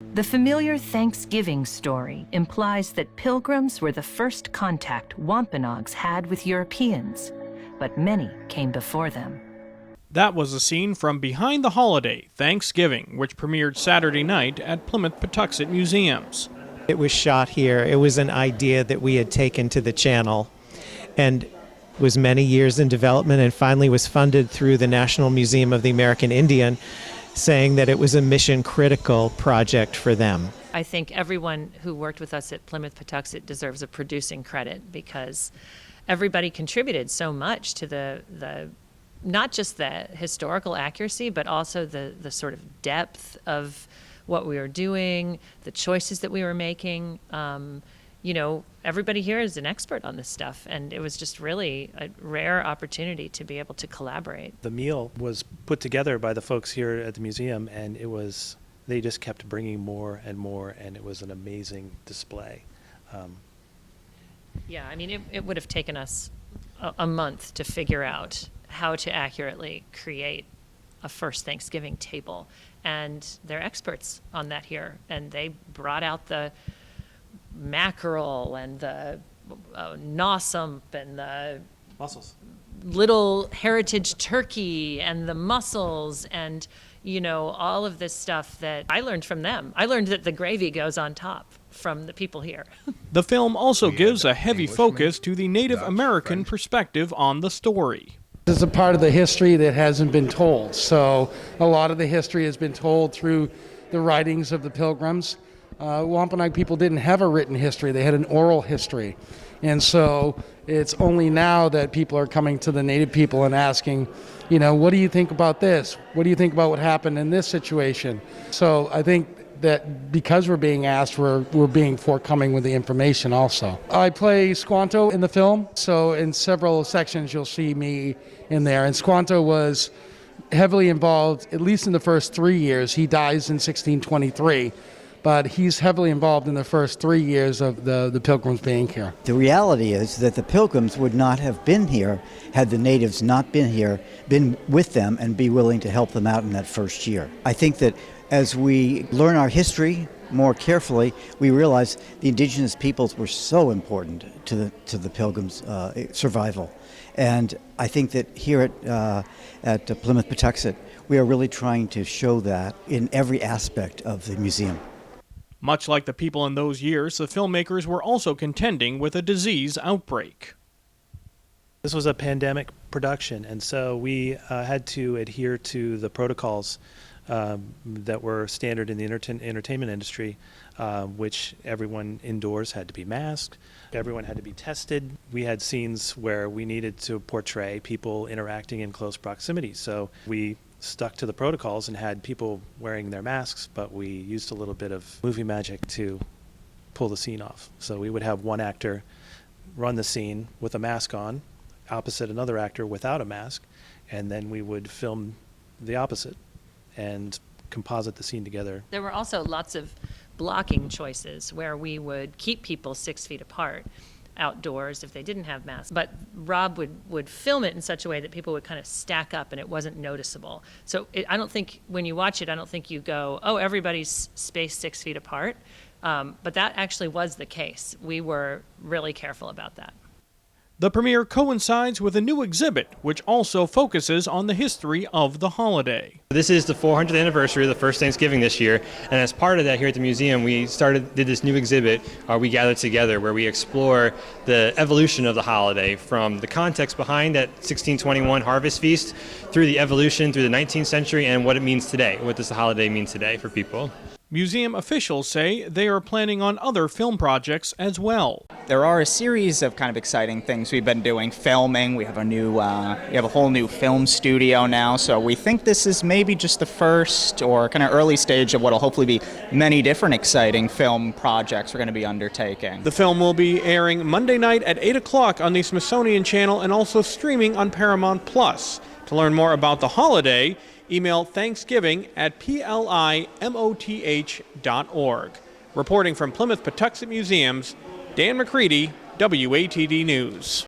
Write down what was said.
The familiar Thanksgiving story implies that Pilgrims were the first contact Wampanoags had with Europeans, but many came before them. That was a scene from Behind the Holiday, Thanksgiving, which premiered Saturday night at Plimoth Patuxet Museums. It was shot here. It was an idea that we had taken to the channel and was many years in development and finally was funded through the National Museum of the American Indian, saying that it was a mission-critical project for them. I think everyone who worked with us at Plimoth Patuxet deserves a producing credit because everybody contributed so much to the not just the historical accuracy, but also the sort of depth of what we were doing, the choices that we were making. You know, everybody here is an expert on this stuff, and it was just really a rare opportunity to be able to collaborate. The meal was put together by the folks here at the museum, and they just kept bringing more and more, and it was an amazing display. Yeah, I mean, it would have taken us a month to figure out how to accurately create a first Thanksgiving table, and they're experts on that here, and they brought out the mackerel and the nosump and the Mussels, little heritage turkey and the mussels and, you know, all of this stuff that I learned from them. I learned that the gravy goes on top from the people here. The film also gives a heavy focus to the Native American perspective on the story. This is a part of the history that hasn't been told. So a lot of the history has been told through the writings of the Pilgrims. Wampanoag people didn't have a written history, they had an oral history. And so it's only now that people are coming to the Native people and asking, you know, what do you think about this? What do you think about what happened in this situation? So I think that because we're being asked, we're being forthcoming with the information also. I play Squanto in the film, so in several sections you'll see me in there. And Squanto was heavily involved, at least in the first 3 years. He dies in 1623. But he's heavily involved in the first 3 years of the Pilgrims being here. The reality is that the Pilgrims would not have been here had the natives not been here, been with them, and be willing to help them out in that first year. I think that as we learn our history more carefully, we realize the indigenous peoples were so important to the Pilgrims' survival. And I think that here at Plimoth Patuxet, we are really trying to show that in every aspect of the museum. Much like the people in those years, the filmmakers were also contending with a disease outbreak. This was a pandemic production, and so we had to adhere to the protocols that were standard in the entertainment industry, which everyone indoors had to be masked, everyone had to be tested. We had scenes where we needed to portray people interacting in close proximity, so we stuck to the protocols and had people wearing their masks, but we used a little bit of movie magic to pull the scene off. So we would have one actor run the scene with a mask on, opposite another actor without a mask, and then we would film the opposite and composite the scene together. There were also lots of blocking choices where we would keep people 6 feet apart outdoors if they didn't have masks. But Rob would film it in such a way that people would kind of stack up and it wasn't noticeable. So I don't think, when you watch it, I don't think you go, oh, everybody's spaced 6 feet apart. But that actually was the case. We were really careful about that. The premiere coincides with a new exhibit, which also focuses on the history of the holiday. This is the 400th anniversary of the first Thanksgiving this year, and as part of that here at the museum, we did this new exhibit, We Gather Together, where we explore the evolution of the holiday from the context behind that 1621 harvest feast through the evolution through the 19th century and what it means today. What does the holiday mean today for people? Museum officials say they are planning on other film projects as well. There are a series of kind of exciting things we've been doing. Filming, we have a whole new film studio now, so we think this is maybe just the first or kind of early stage of what will hopefully be many different exciting film projects we're going to be undertaking. The film will be airing Monday night at 8 o'clock on the Smithsonian Channel and also streaming on Paramount+. To learn more about the holiday, email thanksgiving@plimoth.org. Reporting from Plimoth Patuxet Museums, Dan McCready, WATD News.